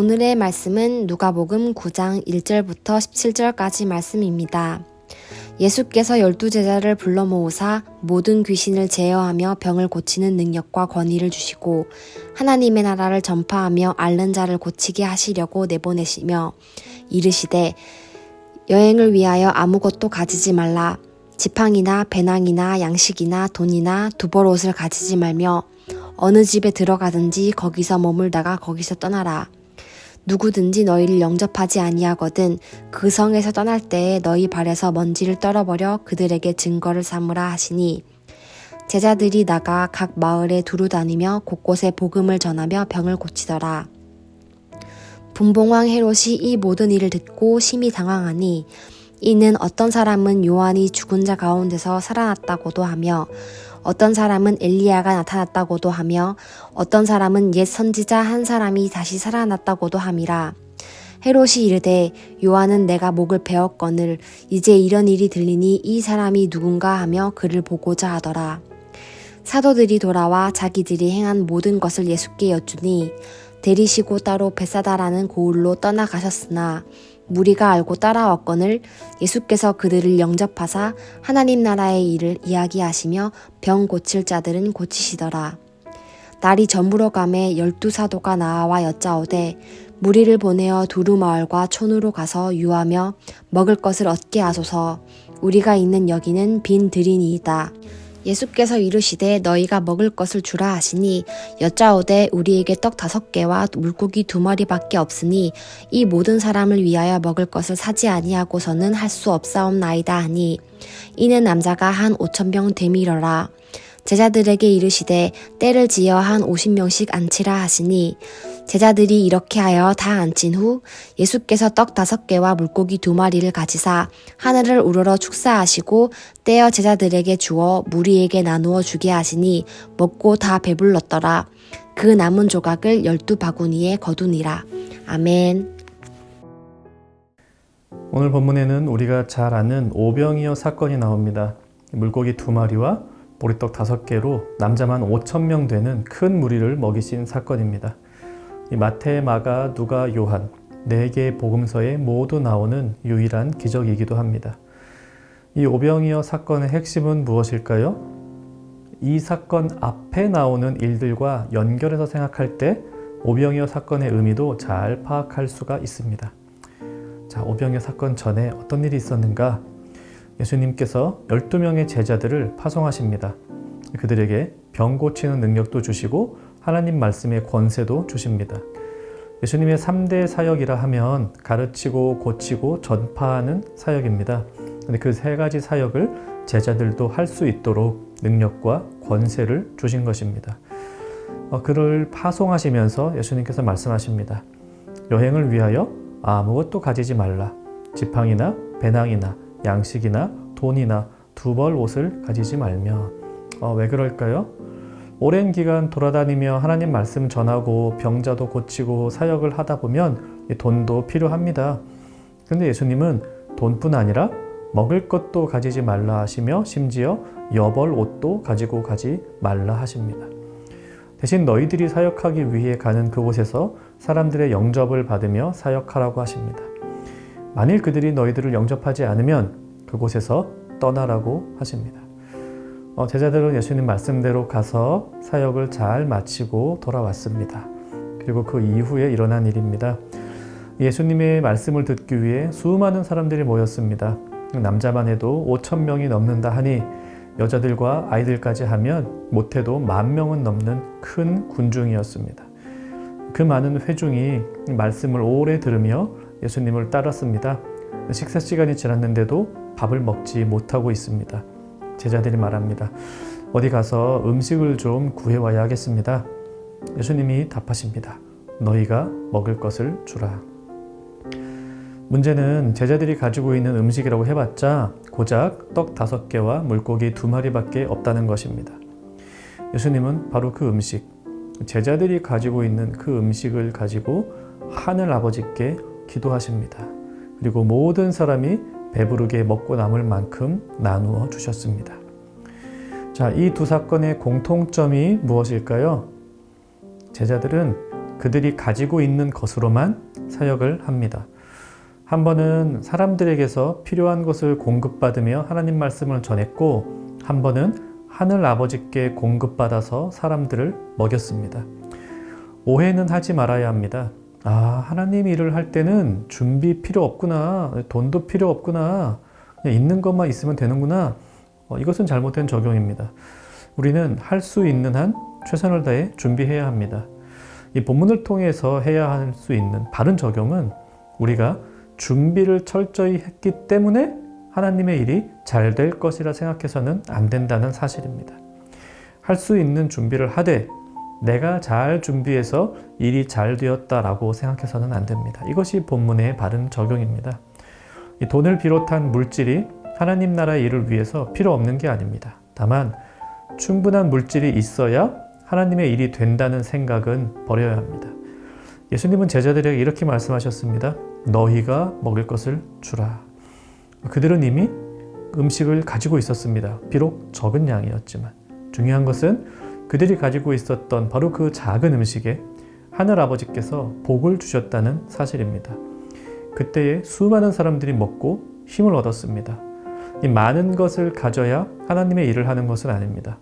오늘의 말씀은 누가복음 9장 1절부터 17절까지 말씀입니다. 예수께서 12제자를 불러 모으사 모든 귀신을 제어하며 병을 고치는 능력과 권위를 주시고 하나님의 나라를 전파하며 앓는 자를 고치게 하시려고 내보내시며 이르시되 여행을 위하여 아무것도 가지지 말라. 지팡이나 배낭이나 양식이나 돈이나 두벌 옷을 가지지 말며 어느 집에 들어가든지 거기서 머물다가 거기서 떠나라. 누구든지 너희를 영접하지 아니하거든 그 성에서 떠날 때에 너희 발에서 먼지를 떨어버려 그들에게 증거를 삼으라 하시니 제자들이 나가 각 마을에 두루 다니며 곳곳에 복음을 전하며 병을 고치더라. 분봉왕 헤롯이 이 모든 일을 듣고 심히 당황하니 이는 어떤 사람은 요한이 죽은 자 가운데서 살아났다고도 하며 어떤 사람은 엘리야가 나타났다고도 하며 어떤 사람은 옛 선지자 한 사람이 다시 살아났다고도 함이라. 헤롯이 이르되 요한은 내가 목을 베었거늘 이제 이런 일이 들리니 이 사람이 누군가 하며 그를 보고자 하더라. 사도들이 돌아와 자기들이 행한 모든 것을 예수께 여쭈니 데리시고 따로 베사다라는 고을로 떠나가셨으나 무리가 알고 따라왔거늘 예수께서 그들을 영접하사 하나님 나라의 일을 이야기하시며 병 고칠 자들은 고치시더라. 날이 저물어 가매 12사도가 나와 여짜오되 무리를 보내어 두루마을과 촌으로 가서 유하며 먹을 것을 얻게 하소서. 우리가 있는 여기는 빈 들이니이다. 예수께서 이르시되 너희가 먹을 것을 주라 하시니 여짜오되 우리에게 떡 5개와 물고기 2마리밖에 없으니 이 모든 사람을 위하여 먹을 것을 사지 아니하고서는 할 수 없사옵나이다 하니 이는 남자가 한 5,000병 되밀어라. 제자들에게 이르시되 때를 지어 한 50명씩 앉히라 하시니 제자들이 이렇게 하여 다 앉힌 후 예수께서 떡 5개와 물고기 2마리를 가지사 하늘을 우러러 축사하시고 떼어 제자들에게 주어 무리에게 나누어 주게 하시니 먹고 다 배불렀더라. 그 남은 조각을 12바구니에 거두니라. 아멘. 오늘 본문에는 우리가 잘 아는 오병이어 사건이 나옵니다. 물고기 2마리와 보리떡 5개로 남자만 5,000명 되는 큰 무리를 먹이신 사건입니다. 이 마태, 마가, 누가, 요한 4개의 복음서에 모두 나오는 유일한 기적이기도 합니다. 이 오병이어 사건의 핵심은 무엇일까요? 이 사건 앞에 나오는 일들과 연결해서 생각할 때 오병이어 사건의 의미도 잘 파악할 수가 있습니다. 자, 오병이어 사건 전에 어떤 일이 있었는가? 예수님께서 12명의 제자들을 파송하십니다. 그들에게 병 고치는 능력도 주시고 하나님 말씀의 권세도 주십니다. 예수님의 3대 사역이라 하면 가르치고 고치고 전파하는 사역입니다. 근데 그 3가지 사역을 제자들도 할 수 있도록 능력과 권세를 주신 것입니다. 그를 파송하시면서 예수님께서 말씀하십니다. 여행을 위하여 아무것도 가지지 말라. 지팡이나 배낭이나 양식이나 돈이나 두벌 옷을 가지지 말며. 왜 그럴까요? 오랜 기간 돌아다니며 하나님 말씀 전하고 병자도 고치고 사역을 하다 보면 돈도 필요합니다. 그런데 예수님은 돈뿐 아니라 먹을 것도 가지지 말라 하시며 심지어 여벌 옷도 가지고 가지 말라 하십니다. 대신 너희들이 사역하기 위해 가는 그곳에서 사람들의 영접을 받으며 사역하라고 하십니다. 만일 그들이 너희들을 영접하지 않으면 그곳에서 떠나라고 하십니다. 제자들은 예수님 말씀대로 가서 사역을 잘 마치고 돌아왔습니다. 그리고 그 이후에 일어난 일입니다. 예수님의 말씀을 듣기 위해 수많은 사람들이 모였습니다. 남자만 해도 5,000명이 넘는다 하니 여자들과 아이들까지 하면 못해도 10,000명은 넘는 큰 군중이었습니다. 그 많은 회중이 말씀을 오래 들으며 예수님을 따랐습니다. 식사 시간이 지났는데도 밥을 먹지 못하고 있습니다. 제자들이 말합니다. 어디 가서 음식을 좀 구해와야 하겠습니다. 예수님이 답하십니다. 너희가 먹을 것을 주라. 문제는 제자들이 가지고 있는 음식이라고 해봤자 고작 떡 5개와 물고기 2마리밖에 없다는 것입니다. 예수님은 바로 그 음식, 제자들이 가지고 있는 그 음식을 가지고 하늘 아버지께 기도하십니다. 그리고 모든 사람이 배부르게 먹고 남을 만큼 나누어 주셨습니다. 자, 이 두 사건의 공통점이 무엇일까요? 제자들은 그들이 가지고 있는 것으로만 사역을 합니다. 한 번은 사람들에게서 필요한 것을 공급받으며 하나님 말씀을 전했고, 한 번은 하늘 아버지께 공급받아서 사람들을 먹였습니다. 오해는 하지 말아야 합니다. 하나님 일을 할 때는 준비 필요 없구나, 돈도 필요 없구나, 그냥 있는 것만 있으면 되는구나. 이것은 잘못된 적용입니다. 우리는 할 수 있는 한 최선을 다해 준비해야 합니다. 이 본문을 통해서 해야 할 수 있는 바른 적용은 우리가 준비를 철저히 했기 때문에 하나님의 일이 잘 될 것이라 생각해서는 안 된다는 사실입니다. 할 수 있는 준비를 하되 내가 잘 준비해서 일이 잘 되었다라고 생각해서는 안 됩니다. 이것이 본문의 바른 적용입니다. 이 돈을 비롯한 물질이 하나님 나라의 일을 위해서 필요 없는 게 아닙니다. 다만 충분한 물질이 있어야 하나님의 일이 된다는 생각은 버려야 합니다. 예수님은 제자들에게 이렇게 말씀하셨습니다. 너희가 먹을 것을 주라. 그들은 이미 음식을 가지고 있었습니다. 비록 적은 양이었지만 중요한 것은 그들이 가지고 있었던 바로 그 작은 음식에 하늘 아버지께서 복을 주셨다는 사실입니다. 그때에 수많은 사람들이 먹고 힘을 얻었습니다. 이 많은 것을 가져야 하나님의 일을 하는 것은 아닙니다.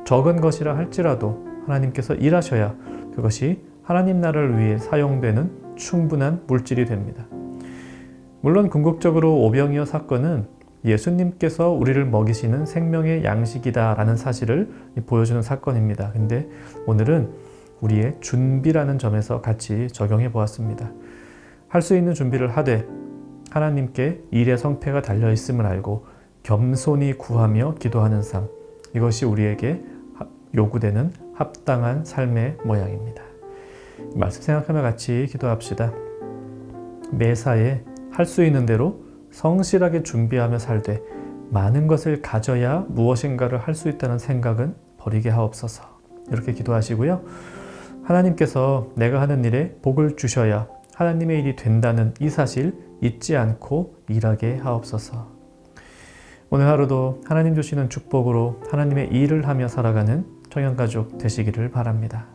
적은 것이라 할지라도 하나님께서 일하셔야 그것이 하나님 나라를 위해 사용되는 충분한 물질이 됩니다. 물론 궁극적으로 오병이어 사건은 예수님께서 우리를 먹이시는 생명의 양식이다라는 사실을 보여주는 사건입니다. 근데 오늘은 우리의 준비라는 점에서 같이 적용해 보았습니다. 할 수 있는 준비를 하되 하나님께 일의 성패가 달려 있음을 알고 겸손히 구하며 기도하는 삶, 이것이 우리에게 요구되는 합당한 삶의 모양입니다. 말씀 생각하며 같이 기도합시다. 매사에 할 수 있는 대로 성실하게 준비하며 살되 많은 것을 가져야 무엇인가를 할 수 있다는 생각은 버리게 하옵소서. 이렇게 기도하시고요. 하나님께서 내가 하는 일에 복을 주셔야 하나님의 일이 된다는 이 사실 잊지 않고 일하게 하옵소서. 오늘 하루도 하나님 주시는 축복으로 하나님의 일을 하며 살아가는 청년가족 되시기를 바랍니다.